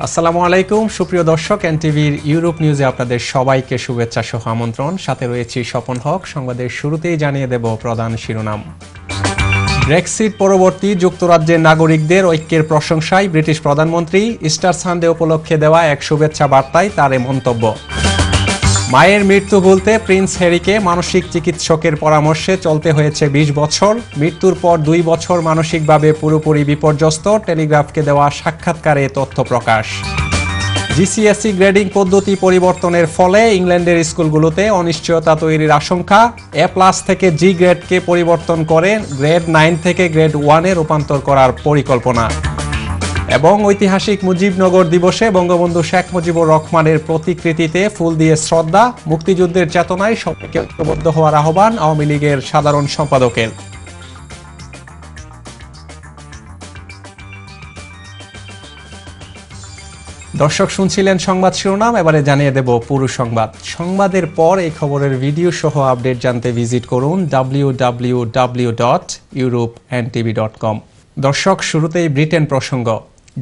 আসসালামু আলাইকুম সুপ্রিয় দর্শক, এনটিভির ইউরোপ নিউজে আপনাদের সবাইকে শুভেচ্ছা সহ আমন্ত্রণ। সাথে রয়েছি স্বপন হক। সংবাদের শুরুতেই জানিয়ে দেব প্রধান শিরোনাম। ব্রেক্সিট পরবর্তী যুক্তরাজ্যের নাগরিকদের ঐক্যের প্রশংসায় ব্রিটিশ প্রধানমন্ত্রী। ইস্টার সানডে উপলক্ষে দেওয়া এক শুভেচ্ছা বার্তায় তার মন্তব্য। মায়ের মৃত্যু ভুলতে প্রিন্স হ্যারিকে মানসিক চিকিৎসকের পরামর্শে চলতে হয়েছে ২০ বছর। মৃত্যুর পর ২ বছর মানসিকভাবে পুরোপুরি বিপর্যস্ত। টেলিগ্রাফকে দেওয়া সাক্ষাৎকারে তথ্য প্রকাশ। জিসিএসসি গ্রেডিং পদ্ধতি পরিবর্তনের ফলে ইংল্যান্ডের স্কুলগুলোতে অনিশ্চয়তা তৈরির আশঙ্কা। A+ থেকে জি গ্রেডকে পরিবর্তন করে গ্রেড 9 থেকে গ্রেড 1-এ রূপান্তর করার পরিকল্পনা। এবং ঐতিহাসিক মুজিবনগর দিবসে বঙ্গবন্ধু শেখ মুজিবুর রহমানের প্রতিকৃতিতে ফুল দিয়ে শ্রদ্ধা। মুক্তিযুদ্ধের চেতনায় সবাইকে ঐক্যবদ্ধ হওয়ার আহ্বান আওয়ামী লীগের সাধারণ সম্পাদকের। দর্শক শুনছিলেন সংবাদ শিরোনাম, এবারে জানিয়ে দেব পুরো সংবাদ। সংবাদের পর এই খবরের ভিডিও সহ আপডেট জানতে ভিজিট করুন www.europeantv.com। দর্শক, শুরুতেই ব্রিটেন প্রসঙ্গ।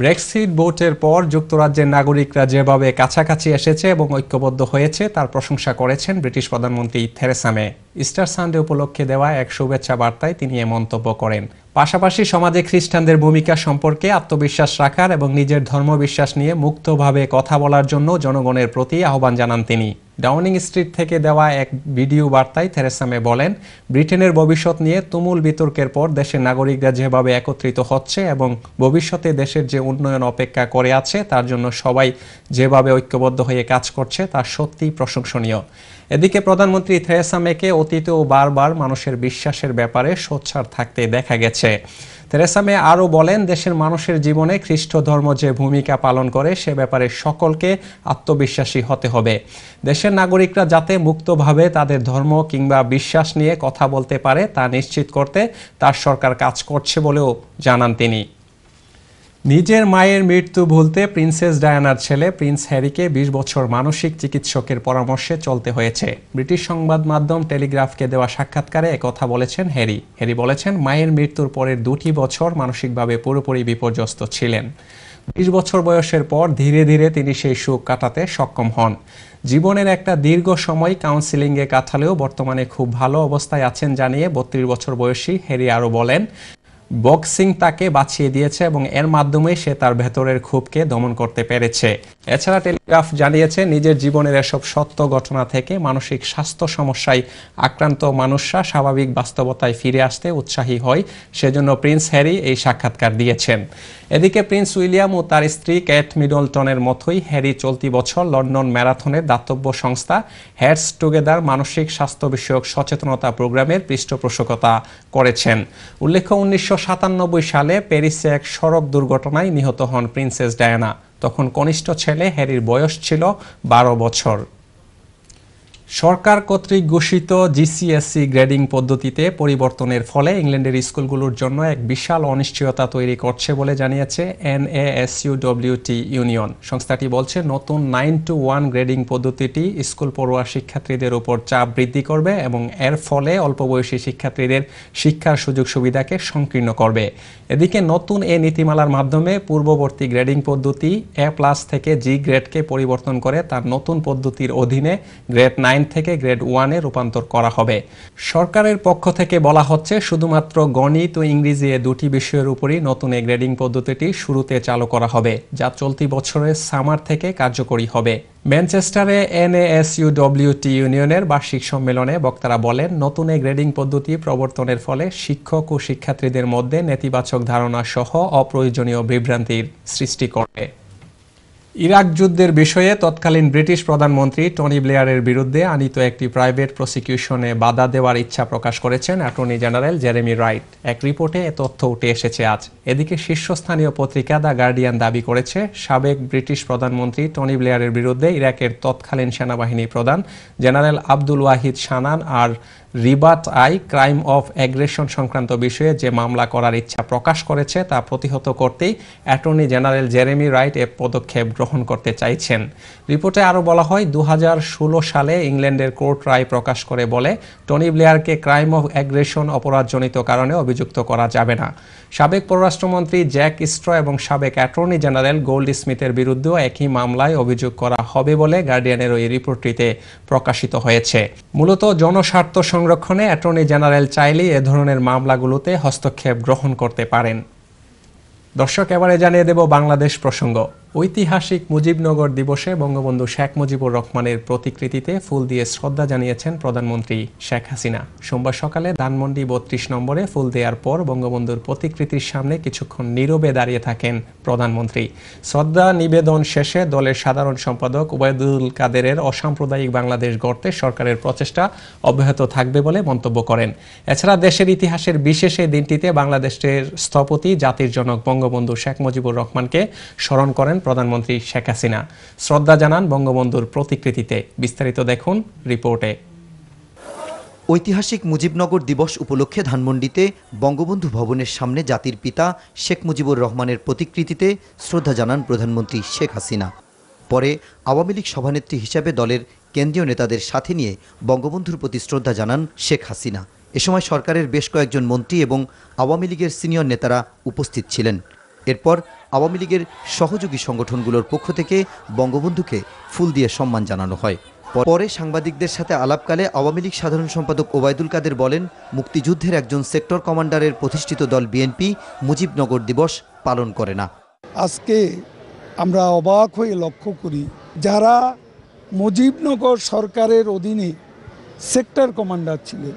ব্রেক্সিট ভোটের পর যুক্তরাজ্যের নাগরিকরা যেভাবে কাছাকাছি এসেছে এবং ঐক্যবদ্ধ হয়েছে তার প্রশংসা করেছেন ব্রিটিশ প্রধানমন্ত্রী থেরেসা মে। ইস্টার সানডে উপলক্ষে দেওয়া এক শুভেচ্ছা বার্তায় তিনি এ মন্তব্য করেন। পাশাপাশি সমাজে খ্রিস্টানদের ভূমিকা সম্পর্কে আত্মবিশ্বাস রাখার এবং নিজের ধর্মবিশ্বাস নিয়ে মুক্তভাবে কথা বলার জন্য জনগণের প্রতি আহ্বান জানান তিনি। ডাউনিং স্ট্রিট থেকে দেওয়া এক ভিডিও বার্তায় থেরেসা মে বলেন, ব্রিটেনের ভবিষ্যৎ নিয়ে তুমুল বিতর্কের পর দেশের নাগরিকরা যেভাবে একত্রিত হচ্ছে এবং ভবিষ্যতে দেশের যে উন্নয়ন অপেক্ষা করে আছে তার জন্য সবাই যেভাবে ঐক্যবদ্ধ হয়ে কাজ করছে তা সত্যিই প্রশংসনীয়। এদিকে প্রধানমন্ত্রী থেরেসা মেকে অতীতেও বারবার মানুষের বিশ্বাসের ব্যাপারে সোচ্চার থাকতে দেখা গেছে। থেরেসা মে আরও বলেন, দেশের মানুষের জীবনে খ্রিস্ট ধর্ম যে ভূমিকা পালন করে সে ব্যাপারে সকলকে আত্মবিশ্বাসী হতে হবে। দেশের নাগরিকরা যাতে মুক্তভাবে তাদের ধর্ম কিংবা বিশ্বাস নিয়ে কথা বলতে পারে তা নিশ্চিত করতে তার সরকার কাজ করছে বলেও জানান তিনি। নিজের মায়ের মৃত্যু ভুলতে প্রিন্সেস ডায়ানার ছেলে প্রিন্স হ্যারিকে ২০ বছর মানসিক চিকিৎসকের পরামর্শে চলতে হয়েছে। ব্রিটিশ সংবাদ মাধ্যম টেলিগ্রাফকে দেওয়া সাক্ষাৎকারে একথা বলেছেন হ্যারি। হ্যারি বলেছেন, মায়ের মৃত্যুর পরের 2টি বছর মানসিকভাবে পুরোপুরি বিপর্যস্ত ছিলেন। ২০ বছর বয়সের পর ধীরে ধীরে তিনি সেই সুখ কাটাতে সক্ষম হন। জীবনের একটা দীর্ঘ সময় কাউন্সিলিংয়ে কাটালেও বর্তমানে খুব ভালো অবস্থায় আছেন জানিয়ে 32 বছর বয়সী হ্যারি আরও বলেন, বক্সিং তাকে বাঁচিয়ে দিয়েছে এবং এর মাধ্যমে সে তার ভেতরের ক্ষোভকে দমন করতে পেরেছে। এছাড়া টেলিগ্রাফ জানিয়েছে, নিজের জীবনের এসব সত্য ঘটনা থেকে মানসিক স্বাস্থ্য সমস্যায় আক্রান্ত মানুষরা স্বাভাবিক বাস্তবতায় ফিরে আসতে উৎসাহী হয়, সেজন্য প্রিন্স হ্যারি এই সাক্ষাৎকার দিয়েছেন। এদিকে প্রিন্স উইলিয়াম ও তার স্ত্রী কেট মিডলটনের মতোই হ্যারি চলতি বছর লন্ডন ম্যারাথনের দাতব্য সংস্থা হেডস টুগেদার মানসিক স্বাস্থ্য বিষয়ক সচেতনতা প্রোগ্রামের পৃষ্ঠপোষকতা করেছেন। উল্লেখ্য, 1997 সালে প্যারিসে এক সড়ক দুর্ঘটনায় নিহত হন প্রিন্সেস ডায়ানা। তখন কনিষ্ঠ ছেলে হ্যারির বয়স ছিল 12 বছর। সরকার কর্তৃক ঘোষিত জিসিএসসি গ্রেডিং পদ্ধতিতে পরিবর্তনের ফলে ইংল্যান্ডের স্কুলগুলোর জন্য এক বিশাল অনিশ্চয়তা তৈরি করছে বলে জানিয়েছে NASUWT ইউনিয়ন। সংস্থাটি বলছে, নতুন 9-to-1 গ্রেডিং পদ্ধতিটি স্কুল পড়ুয়া শিক্ষার্থীদের উপর চাপ বৃদ্ধি করবে এবং এর ফলে অল্প বয়সী শিক্ষার্থীদের শিক্ষার সুযোগ সুবিধাকে সংকীর্ণ করবে। এদিকে নতুন এই নীতিমালার মাধ্যমে পূর্ববর্তী গ্রেডিং পদ্ধতি A+ থেকে জি গ্রেডকে পরিবর্তন করে তার নতুন পদ্ধতির অধীনে গ্রেড 9 থেকে গ্রেড 1-এ রূপান্তর করা হবে। সরকারের পক্ষ থেকে বলা হচ্ছে, শুধুমাত্র গণিত ও ইংরেজি এ 2টি বিষয়ের উপরই নতুন এই গ্রেডিং পদ্ধতিটি শুরুতে চালু করা হবে, যা চলতি বছরের সামার থেকে কার্যকরী হবে। ম্যানচেস্টারে NASUWT ইউনিয়নের বার্ষিক সম্মেলনে বক্তারা বলেন, নতুন এই গ্রেডিং পদ্ধতি প্রবর্তনের ফলে শিক্ষক ও শিক্ষার্থীদের মধ্যে নেতিবাচক ধারণা সহ অপ্রয়োজনীয় বিভ্রান্তির সৃষ্টি করবে। ইরাক যুদ্ধের বিষয়ে তৎকালীন ব্রিটিশ প্রধানমন্ত্রী টনি ব্লেয়ারের বিরুদ্ধে আনীত একটি প্রাইভেট প্রসিকিউশনে বাধা দেওয়ার ইচ্ছা প্রকাশ করেছেন অ্যাটর্নি জেনারেল জেরেমি রাইট। এক রিপোর্টে এ তথ্য উঠে এসেছে আজ। এদিকে শীর্ষস্থানীয় পত্রিকা দ্য গার্ডিয়ান দাবি করেছে, সাবেক ব্রিটিশ প্রধানমন্ত্রী টনি ব্লেয়ারের বিরুদ্ধে ইরাকের তৎকালীন সেনাবাহিনী প্রধান জেনারেল আব্দুল ওয়াহিদ শানান আর রিবাত ক্রাইম অফ অ্যাগ্রেশন সংক্রান্ত বিষয়ে যে মামলা করার ইচ্ছা প্রকাশ করেছে তা প্রতিহত করতেই attorney general Jeremy write a পদক্ষেপ গ্রহণ করতে চাইছেন। রিপোর্টে আরও বলা হয় 2016 সালে ইংল্যান্ডের কোর্ট রায় প্রকাশ করে বলে টনি ব্লেয়ারকে ক্রাইম অফ অ্যাগ্রেশন অপরাধজনিত কারণে অভিযুক্ত করা যাবে না। সাবেক পররাষ্ট্রমন্ত্রী জ্যাক স্ট্র এবং সাবেক অ্যাটর্নি জেনারেল গোল্ড স্মিথের বিরুদ্ধেও একই মামলায় অভিযোগ করা হবে বলে গার্ডিয়ানের ওই রিপোর্টটিতে প্রকাশিত হয়েছে। মূলত জনস্বার্থ সংরক্ষণে অ্যাটর্নি জেনারেল চাইলেই এ ধরনের মামলাগুলোতে হস্তক্ষেপ গ্রহণ করতে পারেন। দর্শক, এবারে জানিয়ে দেব বাংলাদেশ প্রসঙ্গ। ঐতিহাসিক মুজিবনগর দিবসে বঙ্গবন্ধু শেখ মুজিবুর রহমানের প্রতিকৃতিতে ফুল দিয়ে শ্রদ্ধা জানিয়েছেন প্রধানমন্ত্রী শেখ হাসিনা। সোমবার সকালে ধানমন্ডি 32 নম্বরে ফুল দেওয়ার পর বঙ্গবন্ধুর প্রতিকৃতির সামনে কিছুক্ষণ নীরবে দাঁড়িয়ে থাকেন প্রধানমন্ত্রী। শ্রদ্ধা নিবেদন শেষে দলের সাধারণ সম্পাদক ওবায়দুল কাদেরের অসাম্প্রদায়িক বাংলাদেশ গড়তে সরকারের প্রচেষ্টা অব্যাহত থাকবে বলে মন্তব্য করেন। এছাড়া দেশের ইতিহাসের বিশেষ এই দিনটিতে বাংলাদেশের স্থপতি জাতির জনক বঙ্গবন্ধু শেখ মুজিবুর রহমানকে স্মরণ করেন প্রধানমন্ত্রী শেখ হাসিনা। শ্রদ্ধা জানান বঙ্গবন্ধুর প্রতিকৃতিতে। বিস্তারিত দেখুন রিপোর্টে। ঐতিহাসিক মুজিবনগর দিবস উপলক্ষে ধানমন্ডিতে বঙ্গবন্ধু ভবনের সামনে জাতির পিতা শেখ মুজিবুর রহমানের প্রতিকৃতিতে শ্রদ্ধা জানান প্রধানমন্ত্রী শেখ হাসিনা। পরে আওয়ামী লীগ সভানেত্রী হিসেবে দলের কেন্দ্রীয় নেতাদের সাথে নিয়ে বঙ্গবন্ধুর প্রতি শ্রদ্ধা জানান শেখ হাসিনা। এ সময় সরকারের বেশ কয়েকজন মন্ত্রী এবং আওয়ামী লীগের সিনিয়র নেতারা উপস্থিত ছিলেন। এরপর আওয়ামী লীগের সহযোগী সংগঠনগুলোর পক্ষ থেকে বঙ্গবন্ধুকে ফুল দিয়ে সম্মান জানানো হয়। পরে সাংবাদিকদের সাথে আলাপকালে আওয়ামী লীগ সাধারণ সম্পাদক ওবায়দুল কাদের বলেন, মুক্তিযুদ্ধের একজন সেক্টর কমান্ডারের প্রতিষ্ঠিত দল বিএনপি মুজিবনগর দিবস পালন করে না। আজকে আমরা অবাক হয়ে লক্ষ্য করি, যারা মুজিবনগর সরকারের অধীনে সেক্টর কমান্ডার ছিলেন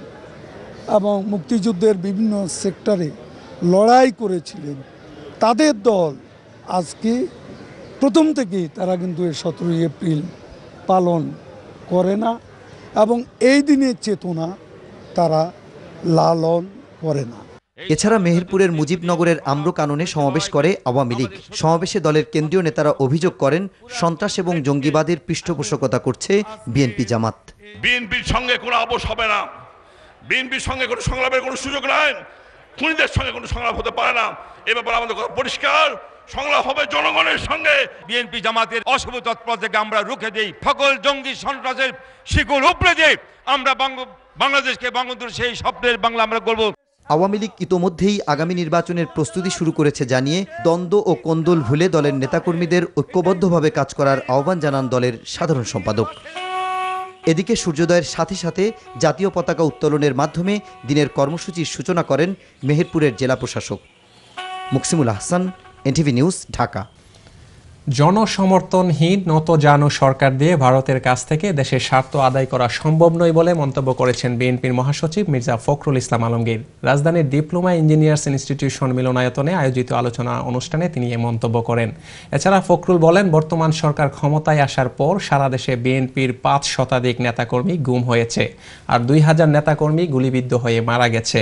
এবং মুক্তিযুদ্ধের বিভিন্ন সেক্টরে লড়াই করেছিলেন, তাদের দল আজকে প্রথম থেকেই তারা কিন্তু 17 এপ্রিল পালন করে না এবং এই দিনের চেতনা তারা লালন করে না। এছাড়া মেহেরপুরের মুজিবনগরের আম্রকাননে সমাবেশ করে আওয়ামী লীগ। সমাবেশে দলের কেন্দ্রীয় নেতারা অভিযোগ করেন, সন্ত্রাস এবং জঙ্গিবাদের পৃষ্ঠপোষকতা করছে বিএনপি জামাত। বিএনপির সঙ্গে কোনো আপোষ হবে না, বিএনপির সঙ্গে কোনো সংলাপের কোনো সুযোগ নাই, খুনিদের সঙ্গে কোনো সংলাপ হতে পারে না। এ ব্যাপারে আমাদের কথা পরিষ্কার, সংলাপ হবে জনগণের সঙ্গে। বিএনপি জামাতের অশুভ তৎপরতাকে আমরা রুখে দেই, সকল জঙ্গি সন্ত্রাসের শিকল উপড়ে দিয়ে আমরা বাংলাদেশকে বঙ্গবন্ধুর সেই স্বপ্নের বাংলা আমরা করব। আওয়ামী লীগ ইতোমধ্যেই আগামী নির্বাচনের প্রস্তুতি শুরু করেছে জানিয়ে দ্বন্দ্ব ও কোন্দল ভুলে দলের নেতাকর্মীদের ঐক্যবদ্ধভাবে কাজ করার আহ্বান জানান দলের সাধারণ সম্পাদক। এদিকে সূর্যোদয়ের সাথে সাথে জাতীয় পতাকা উত্তোলনের মাধ্যমে দিনের কর্মসূচির সূচনা করেন মেহেরপুরের জেলা প্রশাসক। Muksimul Ahsan, NTV news, Dhaka. জনসমর্থনহীন নতজানু সরকার দিয়ে ভারতের কাছ থেকে দেশের স্বার্থ আদায় করা সম্ভব নয় বলে মন্তব্য করেছেন বিএনপির মহাসচিব মির্জা ফখরুল ইসলাম আলমগীর। রাজধানীর ডিপ্লোমা ইঞ্জিনিয়ার্স ইনস্টিটিউশন মিলনায়তনে আয়োজিত আলোচনা অনুষ্ঠানে তিনি এই মন্তব্য করেন। এছাড়া ফখরুল বলেন, বর্তমান সরকার ক্ষমতায় আসার পর সারা দেশে বিএনপির 5 শতাধিক নেতাকর্মী গুম হয়েছে, আর 2000 নেতাকর্মী গুলিবিদ্ধ হয়ে মারা গেছে।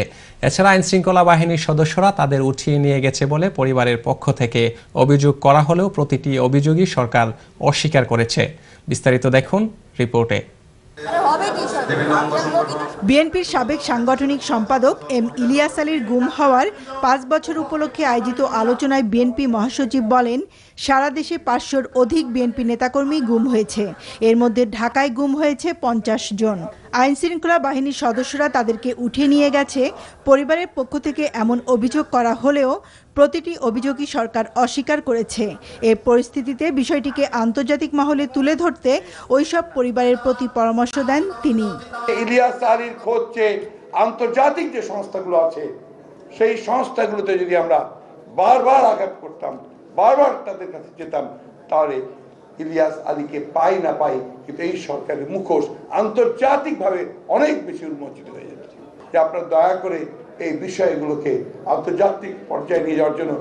এছাড়া আইনশৃঙ্খলা বাহিনীর সদস্যরা তাদের উঠিয়ে নিয়ে গেছে বলে পরিবারের পক্ষ থেকে অভিযোগ করা হলেও প্রতিটি অভিযোগই সরকার অস্বীকার করেছে। বিস্তারিত দেখুন রিপোর্টে। বিএনপির সাবেক সাংগঠনিক সম্পাদক এম ইলিয়াস আলীর গুম হওয়ার 5 বছর উপলক্ষে আয়োজিত আলোচনায় বিএনপি মহাসচিব বলেন, সারা দেশে 500-র অধিক বিএনপি নেতাকর্মী গুম হয়েছে। এর মধ্যে ঢাকায় গুম হয়েছে 50 জন। আইনশৃঙ্খলা বাহিনীর সদস্যরা তাদেরকে উঠে নিয়ে গেছে। পরিবারের পক্ষ থেকে এমন অভিযোগ করা হলেও প্রতিটি অভিযোগই সরকার অস্বীকার করেছে। এই পরিস্থিতিতে বিষয়টিকে আন্তর্জাতিক মহলে তুলে ধরতে ওইসব পরিবারের প্রতি পরামর্শ দেন তিনি। ইলিয়াস আলীর খোঁজ চেয়ে আন্তর্জাতিক যে সংস্থাগুলো আছে, সেই সংস্থাগুলোতে যদি আমরা বারবার আঘাত করতাম, বারবার তাদের কাছে যেতাম, তাহলে ইলিয়াস আলীকে পাই না পাই, কিন্তু এই সরকারের মুখোশ আন্তর্জাতিকভাবে অনেক বেশি উন্মোচিত হয়ে যাচ্ছে। যে আপনারা দয়া করে এই বিষয়গুলোকে আন্তর্জাতিক পর্যায়ে নিয়ে যাওয়ার জন্য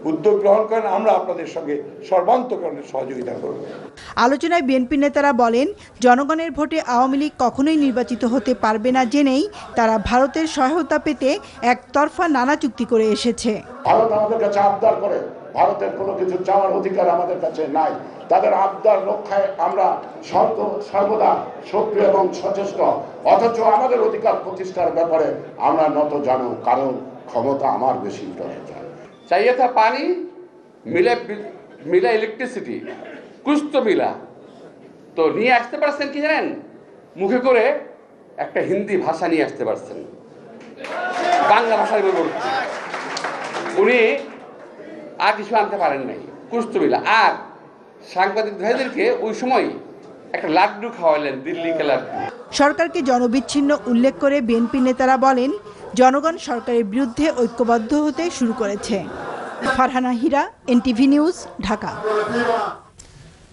উদ্যোগ গ্রহণ করেন, আমরা আপনাদের সঙ্গে সর্বান্তকরণের সহযোগিতা করব। আলোচনায় বিএনপি নেতারা বলেন, জনগণের ভোটে আওয়ামী লীগ কখনোই নির্বাচিত হতে পারবে না জেনেই তারা ভারতের সহায়তা পেতে একতরফা নানা চুক্তি করে এসেছে। ভারত আমাদের কাছে আবদার করে, ভারতের কোনো কিছু চাওয়ার অধিকার আমাদের কাছে নাই। তাদের আবদার রক্ষায় আমরা সর্বদা সক্রিয় এবং সচেষ্ট, অথচ আমাদের অধিকার প্রতিষ্ঠার ব্যাপারে আমরা নত জানো, কারণ ক্ষমতা আমার বেশি। चाहिए था पानी, मिला इलेक्ट्रिसिटी, কুছ তো মিলা তো নিয়ে আসতে পারছেন কি জানেন, মুখে করে একটা হিন্দি ভাষা নিয়ে আসতে পারছেন, বাংলা ভাষার পরিবর্তে উনি আর কিছু আনতে পারেন নাই, কুছ তো মিলা। আর সাংবাদিক ভাইদেরকে ওই সময় একটা লাড্ডু খাওয়ালেন, দিল্লিকে লাড্ডু। সরকারকে জনবিচ্ছিন্ন উল্লেখ করে বিএনপি নেতারা বলেন, জনগণ সরকারের বিরুদ্ধে ঐক্যবদ্ধ হতে শুরু করেছে। ফারহানা হীরা, এনটিভি নিউজ, ঢাকা।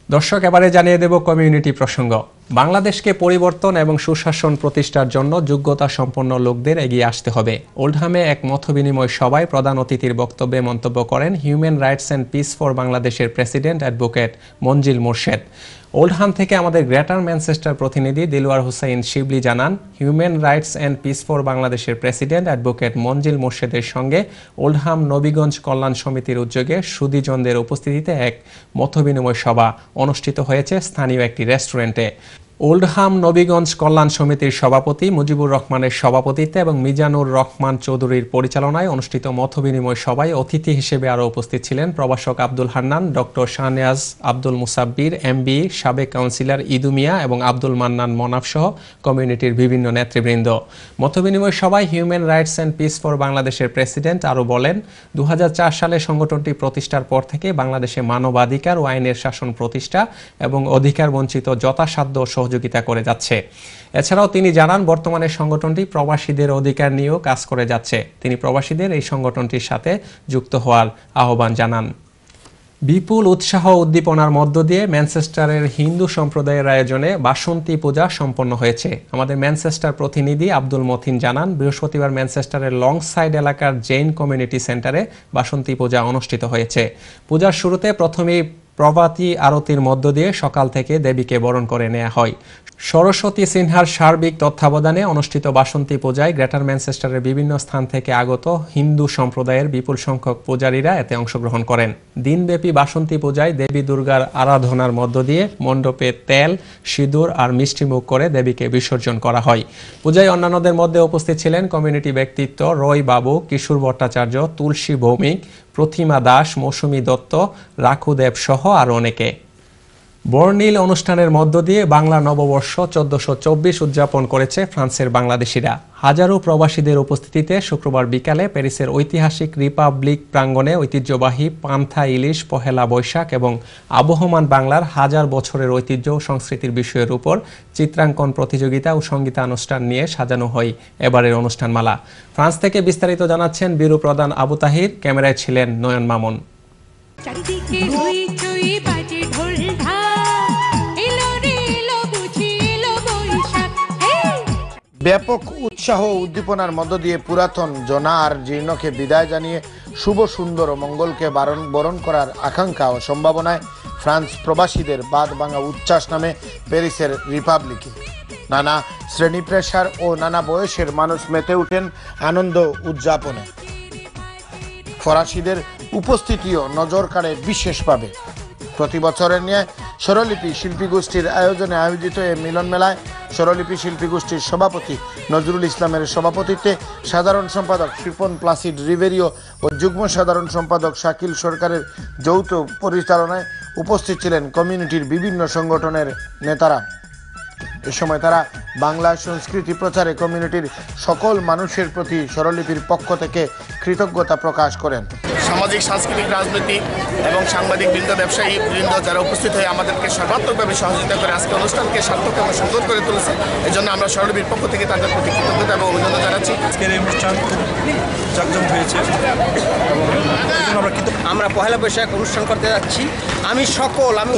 দর্শক, এবারে জানিয়ে দেব কমিউনিটি প্রসঙ্গ। বাংলাদেশকে পরিবর্তন এবং সুশাসন প্রতিষ্ঠার জন্য যোগ্যতা সম্পন্ন লোকদের এগিয়ে আসতে হবে। ওল্ডহামে এক মতবিনিময় সভায় প্রধান অতিথির বক্তব্যে মন্তব্য করেন human rights and piece for বাংলাদেশের প্রেসিডেন্ট অ্যাডভোকেট মঞ্জিল মোরশেদ। ওল্ডহাম থেকে আমাদের গ্রেটার ম্যানচেস্টার প্রতিনিধি দিলওয়ার হুসাইন শিবলি জানান, human rights and piece for বাংলাদেশের প্রেসিডেন্ট অ্যাডভোকেট মঞ্জিল মোরশেদের সঙ্গে ওল্ডহাম নবীগঞ্জ কল্যাণ সমিতির উদ্যোগে সুধীজনদের উপস্থিতিতে এক মতবিনিময় সভা অনুষ্ঠিত হয়েছে স্থানীয় একটি রেস্টুরেন্টে। ওল্ডহাম নবীগঞ্জ কল্যাণ সমিতির সভাপতি মুজিবুর রহমানের সভাপতিত্বে এবং মিজানুর রহমান চৌধুরীর পরিচালনায় অনুষ্ঠিত মতবিনিময় সভায় অতিথি হিসেবে আরও উপস্থিত ছিলেন প্রভাষক আব্দুল হান্নান, ডক্টর শাহনেয়াজ আব্দুল মুসাব্বির, এমবি, সাবেক কাউন্সিলর ইদু মিয়া এবং আব্দুল মান্নান মনাফ সহ কমিউনিটির বিভিন্ন নেতৃবৃন্দ। মতবিনিময় সভায় human rights and piece for বাংলাদেশের প্রেসিডেন্ট আরও বলেন, 2004 সালে সংগঠনটি প্রতিষ্ঠার পর থেকে বাংলাদেশে মানবাধিকার ও আইনের শাসন প্রতিষ্ঠা এবং অধিকার বঞ্চিত যথাসাধ্য সহযোগিতা করে যাচ্ছে। এছাড়াও তিনি জানান, বর্তমানে সংগঠনটি প্রবাসীদের অধিকার নিয়েও কাজ করে যাচ্ছে। তিনি প্রবাসীদের এই সংগঠনটির সাথে যুক্ত হওয়ার আহ্বান জানান। বিপুল উৎসাহ উদ্দীপনার মধ্য দিয়ে ম্যানচেস্টারের হিন্দু সম্প্রদায়ের আয়োজনে বাসন্তী পূজা সম্পন্ন হয়েছে। আমাদের ম্যানচেস্টার প্রতিনিধি আব্দুল মতিন জানান, বৃহস্পতিবার ম্যানচেস্টারের লং সাইড এলাকার জৈন কমিউনিটি সেন্টারে বাসন্তী পূজা অনুষ্ঠিত হয়েছে। পূজার শুরুতে প্রথমেই প্রভাতী আরতির মধ্য দিয়ে সকাল থেকে দেবীকে বরণ করে নেওয়া হয়। সরস্বতী সিনহার সার্বিক তত্ত্বাবধানে অনুষ্ঠিত বাসন্তী পূজায় গ্রেটার ম্যানচেস্টারের বিভিন্ন স্থান থেকে আগত হিন্দু সম্প্রদায়ের বিপুল সংখ্যক পূজারীরা এতে অংশগ্রহণ করেন। দিনব্যাপী বাসন্তী পূজায় দেবী দুর্গার আরাধনার মধ্য দিয়ে মণ্ডপে তেল, সিঁদুর আর মিষ্টিমুখ করে দেবীকে বিসর্জন করা হয়। পূজায় অন্যান্যদের মধ্যে উপস্থিত ছিলেন কমিউনিটি ব্যক্তিত্ব রয় বাবু, কিশোর ভট্টাচার্য, তুলসী ভৌমিক, প্রতিমা দাস, মৌসুমী দত্ত, রাখুদেব সহ আরও অনেকে। বর্ণিল অনুষ্ঠানের মধ্য দিয়ে বাংলা নববর্ষ 1424 উদযাপন করেছে ফ্রান্সের বাংলাদেশিরা। হাজারো প্রবাসীদের উপস্থিতিতে শুক্রবার বিকালে প্যারিসের ঐতিহাসিক রিপাবলিক প্রাঙ্গণে ঐতিহ্যবাহী পান্থা ইলিশ, পহেলা বৈশাখ এবং আবহমান বাংলার হাজার বছরের ঐতিহ্য ও সংস্কৃতির বিষয়ের উপর চিত্রাঙ্কন প্রতিযোগিতা ও সঙ্গীতানুষ্ঠান নিয়ে সাজানো হয় এবারের অনুষ্ঠানমালা। ফ্রান্স থেকে বিস্তারিত জানাচ্ছেন ব্যুরো প্রধান আবু তাহির, ক্যামেরায় ছিলেন নয়ন মামুন। ব্যাপক উৎসাহ উদ্দীপনার মধ্য দিয়ে পুরাতন জনা আর জীর্ণকে বিদায় জানিয়ে শুভ সুন্দর ও মঙ্গলকে বরণ করার আকাঙ্ক্ষা ও সম্ভাবনায় ফ্রান্স প্রবাসীদের বাদ ভাঙা উচ্ছ্বাস নামে প্যারিসের রিপাবলিকে। নানা শ্রেণী পেশার ও নানা বয়সের মানুষ মেতে উঠেন আনন্দ উদযাপনে। ফরাসিদের উপস্থিতিও নজর কাড়ে বিশেষভাবে। প্রতি বছরের ন্যায় স্বরলিপি শিল্পী গোষ্ঠীর আয়োজনে আয়োজিত এই মিলন মেলায় স্বরলিপি শিল্পী গোষ্ঠীর সভাপতি নজরুল ইসলামের সভাপতিত্বে সাধারণ সম্পাদক শিপন প্লাসিড রিভেরিও ও যুগ্ম সাধারণ সম্পাদক শাকিল সরকারের যৌথ পরিচালনায় উপস্থিত ছিলেন কমিউনিটির বিভিন্ন সংগঠনের নেতারা। এ সময় তারা বাংলা সংস্কৃতি প্রচারে কমিউনিটির সকল মানুষের প্রতি স্বরলিপির পক্ষ থেকে কৃতজ্ঞতা প্রকাশ করেন। সামাজিক, সাংস্কৃতিক, রাজনৈতিক এবং সাংবাদিক বৃন্দ, ব্যবসায়ী বৃন্দ যারা উপস্থিত হয়ে আমাদেরকে সর্বাত্মকভাবে সহযোগিতা করে আজকে অনুষ্ঠানকে সার্থক এবং সুন্দর করে তুলেছে, এই জন্য আমরা স্বরলিপির পক্ষ থেকে তাদের প্রতি কৃতজ্ঞতা এবং অভিনন্দন জানাচ্ছি। আজকের এই অনুষ্ঠান খুব জাঁকজমক হয়েছে। আমরা পহেলা বৈশাখ অনুষ্ঠান করতে যাচ্ছি। আমি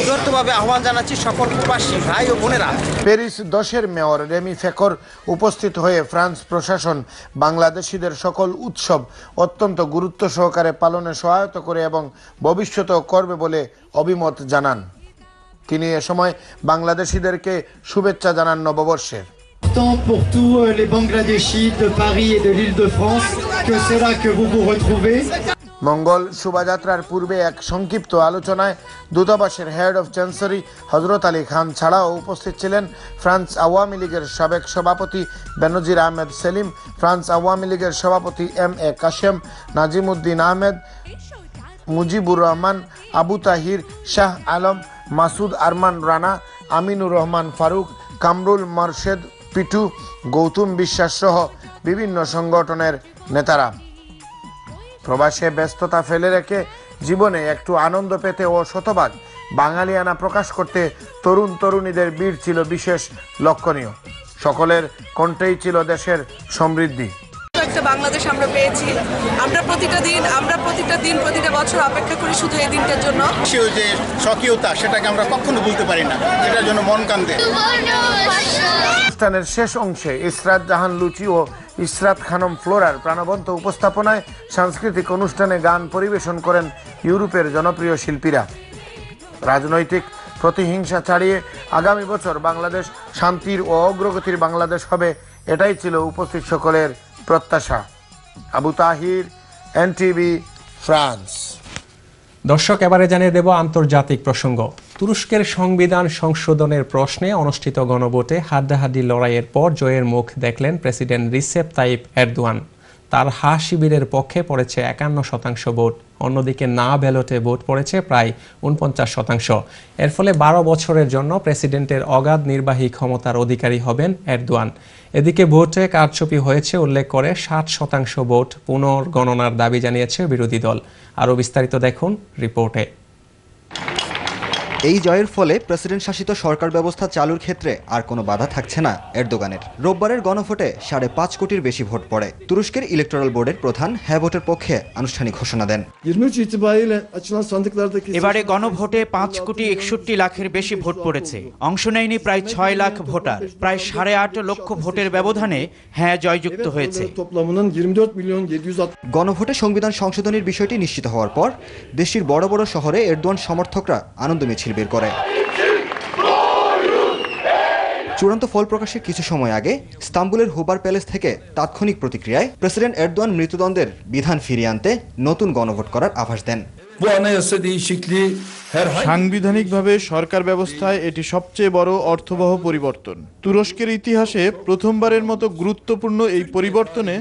উদারতভাবে আহ্বান জানাচ্ছি সকল প্রবাসী ভাই ও বোনেরা। প্যারিস 10-এর মেয়র রেমি ফেকর উপস্থিত হয়ে ফ্রান্স প্রশাসন বাংলাদেশিদের সকল উৎসব অত্যন্ত গুরুত্ব সহকারে পালনে সহায়তা করে এবং ভবিষ্যতেও করবে বলে অভিমত জানান। তিনি এ সময় বাংলাদেশিদেরকে শুভেচ্ছা জানান নববর্ষের। Pour tous les Bangladeshis de Paris et de l'Île-de-France, que c'est là que vous vous retrouvez. মঙ্গল শোভাযাত্রার পূর্বে এক সংক্ষিপ্ত আলোচনায় দূতাবাসের হেড অফ চ্যান্সেলরি হজরত আলী খান ছাড়াও উপস্থিত ছিলেন ফ্রান্স আওয়ামী লীগের সাবেক সভাপতি বেনজির আহমেদ সেলিম, ফ্রান্স আওয়ামী লীগের সভাপতি এম.এ. কাশেম, নাজিমউদ্দিন আহমেদ, মুজিবুর রহমান, আবু তাহির, শাহ আলম, মাসুদ আরমান রানা, আমিনুর রহমান ফারুক, কামরুল মার্শেদ পিটু, গৌতম বিশ্বাস সহ বিভিন্ন সংগঠনের নেতারা। প্রবাসে ব্যস্ততা ফেলে রেখে জীবনে একটু আনন্দ পেতে ও শতভাগ বাঙালিয়ানা প্রকাশ করতে তরুণ তরুণীদের ভিড় ছিল বিশেষ লক্ষণীয়। সকলের কণ্ঠেই ছিল দেশের সমৃদ্ধি। একটা বাংলাদেশ আমরা পেয়েছি। আমরা প্রতিটা দিন প্রতিটা বছর অপেক্ষা করি শুধু এই দিনটার জন্য। যে স্বকীয়তা সেটাকে আমরা কখনো ভুলতে পারি না, এটার জন্য মন কান্দে। অনুষ্ঠানের শেষ অংশে ইসরাত জাহান লুচি ও ইসরাত খানম ফ্লোরার প্রাণবন্ত উপস্থাপনায় সাংস্কৃতিক অনুষ্ঠানে গান পরিবেশন করেন ইউরোপের জনপ্রিয় শিল্পীরা। রাজনৈতিক প্রতিহিংসা ছাড়িয়ে আগামী বছর বাংলাদেশ শান্তির ও অগ্রগতির বাংলাদেশ হবে, এটাই ছিল উপস্থিত সকলের প্রত্যাশা। Abu Tahir, NTV, France. দর্শক, এবারে জানিয়ে দেব আন্তর্জাতিক প্রসঙ্গ। তুরস্কের সংবিধান সংশোধনের প্রশ্নে অনুষ্ঠিত গণভোটে হাড্ডাহাড্ডি লড়াইয়ের পর জয়ের মুখ দেখলেন প্রেসিডেন্ট রিসেপ তাইপ এরদোয়ান। তার হা শিবিরের পক্ষে পড়েছে 51% ভোট, অন্যদিকে না ব্যালটে ভোট পড়েছে প্রায় 49%। এর ফলে 12 বছরের জন্য প্রেসিডেন্টের অগাধ নির্বাহী ক্ষমতার অধিকারী হবেন এরদোয়ান। এদিকে ভোটে কারচুপি হয়েছে উল্লেখ করে 60% ভোট পুনর্গণনার দাবি জানিয়েছে বিরোধী দল। আরও বিস্তারিত দেখুন রিপোর্টে। এই জয়ের ফলে প্রেসিডেন্ট শাসিত সরকার ব্যবস্থা চালুর ক্ষেত্রে আর কোনো বাধা থাকছে না এরদোগানের। রোববারের গণভোটে 5.5 কোটির বেশি ভোট পড়ে। তুরস্কের ইলেকটোরাল বোর্ডের প্রধান হ্যাঁ ভোটের পক্ষে আনুষ্ঠানিক ঘোষণা দেন। এবারে গণভোটে 5.61 লাখের বেশি ভোট পড়েছে। অংশ নেয়নি প্রায় 6 লাখ ভোটার। প্রায় 8.5 লক্ষ ভোটের ব্যবধানে হ্যাঁ জয়যুক্ত হয়েছে। গণভোটে সংবিধান সংশোধনের বিষয়টি নিশ্চিত হওয়ার পর দেশটির বড় বড় শহরে এরদোয়ান সমর্থকরা আনন্দ মিছিল বের করে। চূড়ান্ত ফল প্রকাশের কিছু সময় আগে ইস্তাম্বুলের হুবার প্যালেস থেকে তাৎক্ষণিক প্রতিক্রিয়ায় প্রেসিডেন্ট এরদোয়ান মৃত্যুদণ্ডের বিধান ফিরিয়ে আনতে নতুন গণভোট করার আভাস দেন। সাংবিধানিকভাবে সরকার ব্যবস্থায় এটি সবচেয়ে বড় অর্থবহ পরিবর্তন। তুরস্কের ইতিহাসে প্রথমবারের মতো গুরুত্বপূর্ণ এই পরিবর্তনে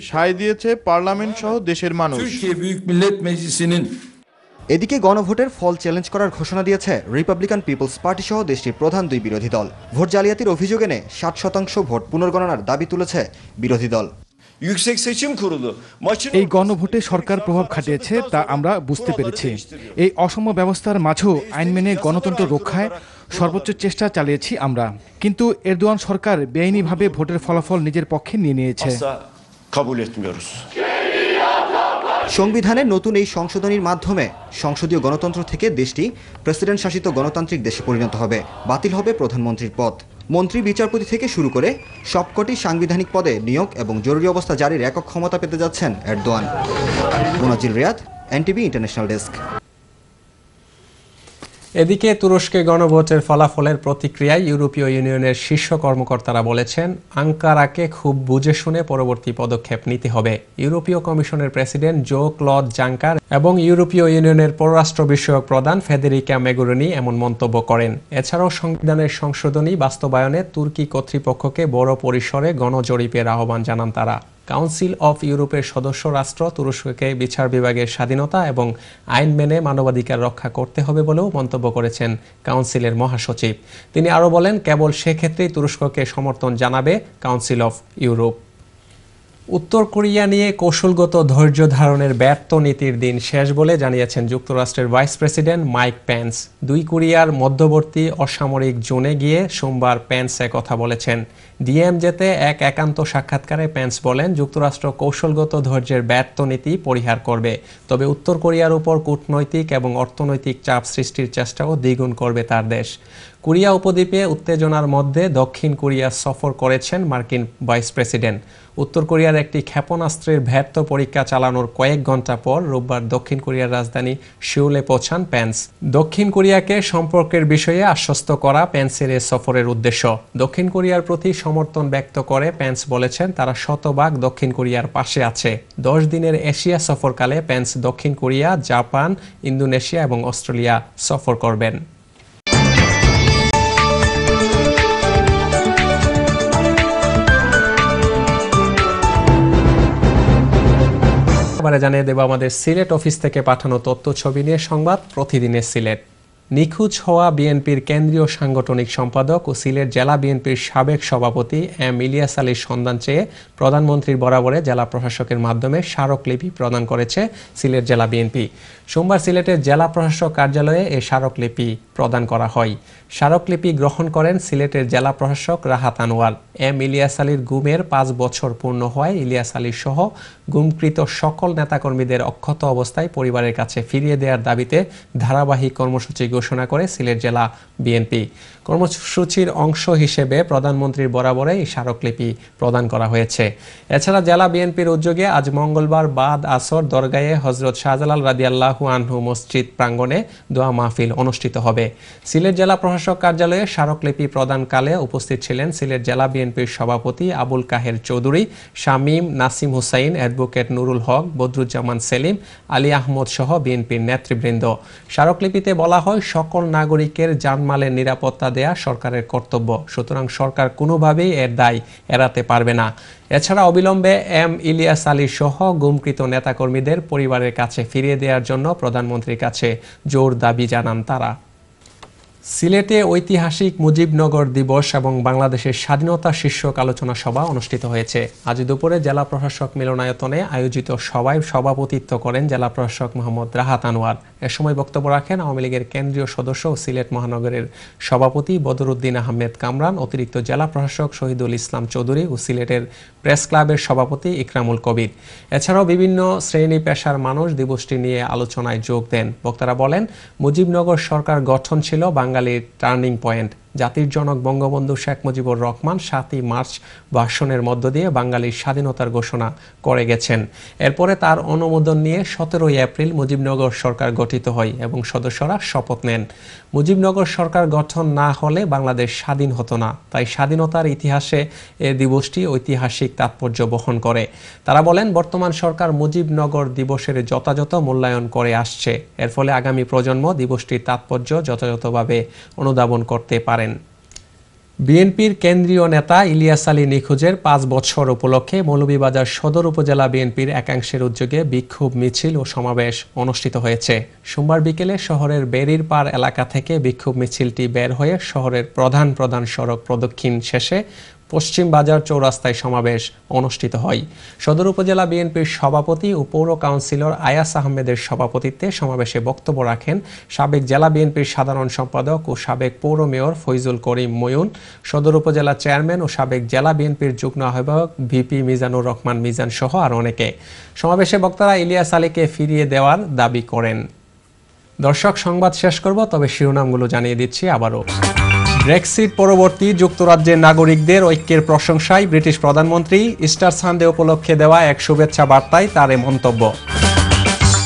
সায় দিয়েছে পার্লামেন্ট সহ দেশের মানুষ। এদিকে গণভোটের ফল চ্যালেঞ্জ করার ঘোষণা দিয়েছে রিপাবলিকান পিপলস পার্টি সহ দেশটির প্রধান দুই বিরোধী দল। ভোট জালিয়াতির অভিযোগ এনে 60% ভোট পুনর্গণনার দাবি তুলেছে বিরোধী দল। এই গণভোটে সরকার প্রভাব খাটিয়েছে তা আমরা বুঝতে পেরেছি। এই অসম ব্যবস্থার মাঝেও আইন মেনে গণতন্ত্র রক্ষায় সর্বোচ্চ চেষ্টা চালিয়েছি আমরা। কিন্তু এরদোয়ান সরকার বেআইনিভাবে ভোটের ফলাফল নিজের পক্ষে নিয়ে নিয়েছে। সংবিধানের নতুন এই সংশোধনীর মাধ্যমে সংসদীয় গণতন্ত্র থেকে দেশটি প্রেসিডেন্ট শাসিত গণতান্ত্রিক দেশে পরিণত হবে। বাতিল হবে প্রধানমন্ত্রীর পদ। মন্ত্রী, বিচারপতি থেকে শুরু করে সবকটি সাংবিধানিক পদে নিয়োগ এবং জরুরি অবস্থা জারির একক ক্ষমতা পেতে যাচ্ছেন Erdogan. Munazil Riyad, NTV international desk. এদিকে তুরস্কে গণভোটের ফলাফলের প্রতিক্রিয়ায় ইউরোপীয় ইউনিয়নের শীর্ষ কর্মকর্তারা বলেছেন আঙ্কারাকে খুব বুঝে শুনে পরবর্তী পদক্ষেপ নিতে হবে। ইউরোপীয় কমিশনের প্রেসিডেন্ট জো ক্লদ জাঙ্কার এবং ইউরোপীয় ইউনিয়নের পররাষ্ট্র বিষয়ক প্রধান ফেদেরিকা মেগোরিনি এমন মন্তব্য করেন। এছাড়াও সংবিধানের সংশোধনী বাস্তবায়নে তুর্কি কর্তৃপক্ষকে বড় পরিসরে গণজরিপের আহ্বান জানান তারা। কাউন্সিল অফ ইউরোপের সদস্য রাষ্ট্র তুরস্ককে বিচার বিভাগের স্বাধীনতা এবং আইন মেনে মানবাধিকার রক্ষা করতে হবে বলেও মন্তব্য করেছেন কাউন্সিলের মহাসচিব। তিনি আরও বলেন, কেবল সেক্ষেত্রেই তুরস্ককে সমর্থন জানাবে কাউন্সিল অফ ইউরোপ। উত্তর কোরিয়া নিয়ে কৌশলগত ধৈর্য ধারণের ব্যর্থ নীতির দিন শেষ বলে জানিয়েছেন যুক্তরাষ্ট্রের ভাইস প্রেসিডেন্ট মাইক পেন্স। দুই কোরিয়ার মধ্যবর্তী অসামরিক জোনে গিয়ে সোমবার পেন্স কথা বলেছেন। ডিএমজেতে এক একান্ত সাক্ষাৎকারে পেন্স বলেন, যুক্তরাষ্ট্র কৌশলগত ধৈর্যের ব্যর্থ নীতি পরিহার করবে, তবে উত্তর কোরিয়ার উপর কূটনৈতিক এবং অর্থনৈতিক চাপ সৃষ্টির চেষ্টাও দ্বিগুণ করবে তার দেশ। কোরিয়া উপদ্বীপে উত্তেজনার মধ্যে দক্ষিণ কোরিয়া সফর করেছেন মার্কিন ভাইস প্রেসিডেন্ট। উত্তর কোরিয়ার একটি ক্ষেপণাস্ত্রের ব্যর্থ পরীক্ষা চালানোর কয়েক ঘন্টা পর রোববার দক্ষিণ কোরিয়ার রাজধানী সিউলে পৌঁছান পেন্স। দক্ষিণ কোরিয়াকে সম্পর্কের বিষয়ে আশ্বস্ত করা পেন্সের এ সফরের উদ্দেশ্য। দক্ষিণ কোরিয়ার প্রতি সমর্থন ব্যক্ত করে পেন্স বলেছেন, তারা শতভাগ দক্ষিণ কোরিয়ার পাশে আছে। 10 দিনের এশিয়া সফরকালে পেন্স দক্ষিণ কোরিয়া, জাপান, ইন্দোনেশিয়া এবং অস্ট্রেলিয়া সফর করবেন। এবারে জানিয়ে দেব আমাদের সিলেট অফিস থেকে পাঠানো তথ্য ছবি নিয়ে সংবাদ প্রতিদিনের সিলেট। নিখোঁজ হওয়া বিএনপির কেন্দ্রীয় সাংগঠনিক সম্পাদক ও সিলেট জেলা বিএনপির সাবেক সভাপতি এম ইলিয়াস আলীর সন্ধান চেয়ে প্রধানমন্ত্রীর বরাবরে জেলা প্রশাসকের মাধ্যমে স্মারকলিপি প্রদান করেছে সিলেট জেলা বিএনপি। সোমবার সিলেটের জেলা প্রশাসক কার্যালয়ে এই স্মারকলিপি প্রদান করা হয়। স্মারকলিপি গ্রহণ করেন সিলেটের জেলা প্রশাসক রাহাত আনোয়ার। এম ইলিয়াস আলীর গুমের 5 বছর পূর্ণ হওয়ায় ইলিয়াস আলী সহ গুমকৃত সকল নেতাকর্মীদের অক্ষত অবস্থায় পরিবারের কাছে ফিরিয়ে দেওয়ার দাবিতে ধারাবাহিক কর্মসূচি ঘোষণা করে সিলেট জেলা বিএনপি। কর্মসূচির অংশ হিসেবে প্রধানমন্ত্রীর বরাবরে এই স্মারকলিপি প্রদান করা হয়েছে। এছাড়া জেলা বিএনপির উদ্যোগে আজ মঙ্গলবার বাদ আসর দরগায়ে হজরত শাহজালাল রাদিয়াল্লাহু আনহু মসজিদ প্রাঙ্গণে দোয়া মাহফিল অনুষ্ঠিত হবে। সিলেট জেলা প্রশাসক কার্যালয়ে স্মারকলিপি প্রদানকালে উপস্থিত ছিলেন সিলেট জেলা বিএনপির সভাপতি আবুল কাহের চৌধুরী, শামীম নাসিম হুসাইন, অ্যাডভোকেট নুরুল হক, বদরুজ্জামান সেলিম, আলী আহমদ সহ বিএনপির নেতৃবৃন্দ। স্মারকলিপিতে বলা হয়, সকল নাগরিকের জানমালের নিরাপত্তা দেয়া সরকারের কর্তব্য, সুতরাং সরকার কোনোভাবেই এর দায় এড়াতে পারবে না। এছাড়া অবিলম্বে এম ইলিয়াস আলী সহ গুমকৃত নেতাকর্মীদের পরিবারের কাছে ফিরিয়ে দেওয়ার জন্য প্রধানমন্ত্রীর কাছে জোর দাবি জানান তারা। সিলেটে ঐতিহাসিক মুজিবনগর দিবস এবং বাংলাদেশের স্বাধীনতা শীর্ষক আলোচনা সভা অনুষ্ঠিত হয়েছে। আজ দুপুরে জেলা প্রশাসক মিলনায়তনে আয়োজিত সভায় সভাপতিত্ব করেন জেলা প্রশাসক মোহাম্মদ রাহাত আনোয়ার। এ সময় বক্তব্য রাখেন আওয়ামী লীগের কেন্দ্রীয় সদস্য ও সিলেট মহানগরের সভাপতি বদরুদ্দিন আহমেদ কামরান, অতিরিক্ত জেলা প্রশাসক শহীদুল ইসলাম চৌধুরী ও সিলেটের প্রেস ক্লাবের সভাপতি ইকরামুল কবির। এছাড়াও বিভিন্ন শ্রেণী পেশার মানুষ দিবসটি নিয়ে আলোচনায় যোগ দেন। বক্তারা বলেন, মুজিবনগর সরকার গঠন ছিল বাঙালির টার্নিং পয়েন্ট। জাতির জনক বঙ্গবন্ধু শেখ মুজিবুর রহমান 7ই মার্চ ভাষণের মধ্য দিয়ে বাঙালির স্বাধীনতার ঘোষণা করে গেছেন। এরপরে তার অনুমোদন নিয়ে 17ই এপ্রিল মুজিবনগর সরকার গঠিত হয় এবং সদস্যরা শপথ নেন। মুজিবনগর সরকার গঠন না হলে বাংলাদেশ স্বাধীন হতো না, তাই স্বাধীনতার ইতিহাসে এ দিবসটি ঐতিহাসিক তাৎপর্য বহন করে। তারা বলেন, বর্তমান সরকার মুজিবনগর দিবসের যথাযথ মূল্যায়ন করে আসছে। এর ফলে আগামী প্রজন্ম দিবসটির তাৎপর্য যথাযথভাবে অনুধাবন করতে পারেন। বিএনপির কেন্দ্রীয় নেতা ইলিয়াস আলী নিখোঁজের 5 বছর উপলক্ষে মৌলভীবাজার সদর উপজেলা বিএনপির একাংশের উদ্যোগে বিক্ষোভ মিছিল ও সমাবেশ অনুষ্ঠিত হয়েছে। সোমবার বিকেলে শহরের বেরির পাড় এলাকা থেকে বিক্ষোভ মিছিলটি বের হয়ে শহরের প্রধান সড়ক প্রদক্ষিণ শেষে পশ্চিম বাজার চৌরাস্তায় সমাবেশ অনুষ্ঠিত হয়। সদর উপজেলা বিএনপির সভাপতি ও পৌর কাউন্সিলর আয়াস আহমেদের সভাপতিত্বে সমাবেশে বক্তব্য রাখেন সাবেক জেলা বিএনপির সাধারণ সম্পাদক ও সাবেক পৌর মেয়র ফৈজুল করিম ময়ুন, সদর উপজেলা চেয়ারম্যান ও সাবেক জেলা বিএনপির যুগ্ম আহ্বায়ক ভিপি মিজানুর রহমান মিজান সহ আর অনেকে। সমাবেশে বক্তারা ইলিয়াস আলীকে ফিরিয়ে দেওয়ার দাবি করেন। দর্শক, সংবাদ শেষ করব, তবে শিরোনামগুলো জানিয়ে দিচ্ছি আবারও। ব্রেক্সিট পরবর্তী যুক্তরাজ্যের নাগরিকদের ঐক্যের প্রশংসায় ব্রিটিশ প্রধানমন্ত্রী। ইস্টার সানডে উপলক্ষে দেওয়া এক শুভেচ্ছা বার্তায় তার এই মন্তব্য।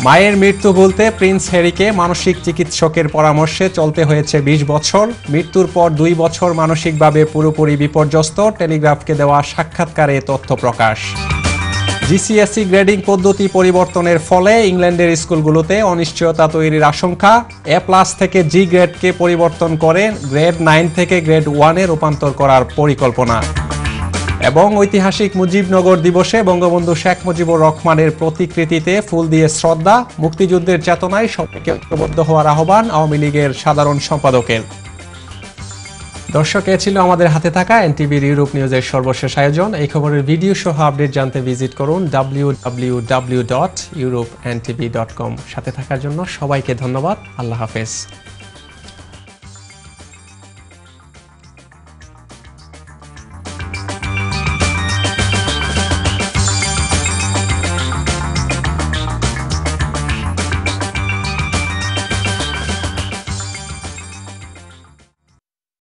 মায়ের মৃত্যু ভুলতে প্রিন্স হ্যারিকে মানসিক চিকিৎসকের পরামর্শে চলতে হয়েছে 20 বছর। মৃত্যুর পর 2 বছর মানসিকভাবে পুরোপুরি বিপর্যস্ত। টেলিগ্রাফকে দেওয়া সাক্ষাৎকারে তথ্য প্রকাশ। জিসিএসসি গ্রেডিং পদ্ধতি পরিবর্তনের ফলে ইংল্যান্ডের স্কুলগুলোতে অনিশ্চয়তা তৈরির আশঙ্কা। A+ থেকে G গ্রেডকে পরিবর্তন করে গ্রেড 9 থেকে গ্রেড 1-এ রূপান্তর করার পরিকল্পনা। এবং ঐতিহাসিক মুজিবনগর দিবসে বঙ্গবন্ধু শেখ মুজিবুর রহমানের প্রতিকৃতিতে ফুল দিয়ে শ্রদ্ধা। মুক্তিযুদ্ধের চেতনায় সবাইকে ঐক্যবদ্ধ হওয়ার আহ্বান আওয়ামী লীগের সাধারণ সম্পাদকের। দর্শক, এ ছিল আমাদের হাতে থাকা এনটিভির ইউরোপ নিউজের সর্বশেষ আয়োজন। এই খবরের ভিডিও সহ আপডেট জানতে ভিজিট করুন www.europntv.com। সাথে থাকার জন্য সবাইকে ধন্যবাদ। আল্লাহ হাফেজ।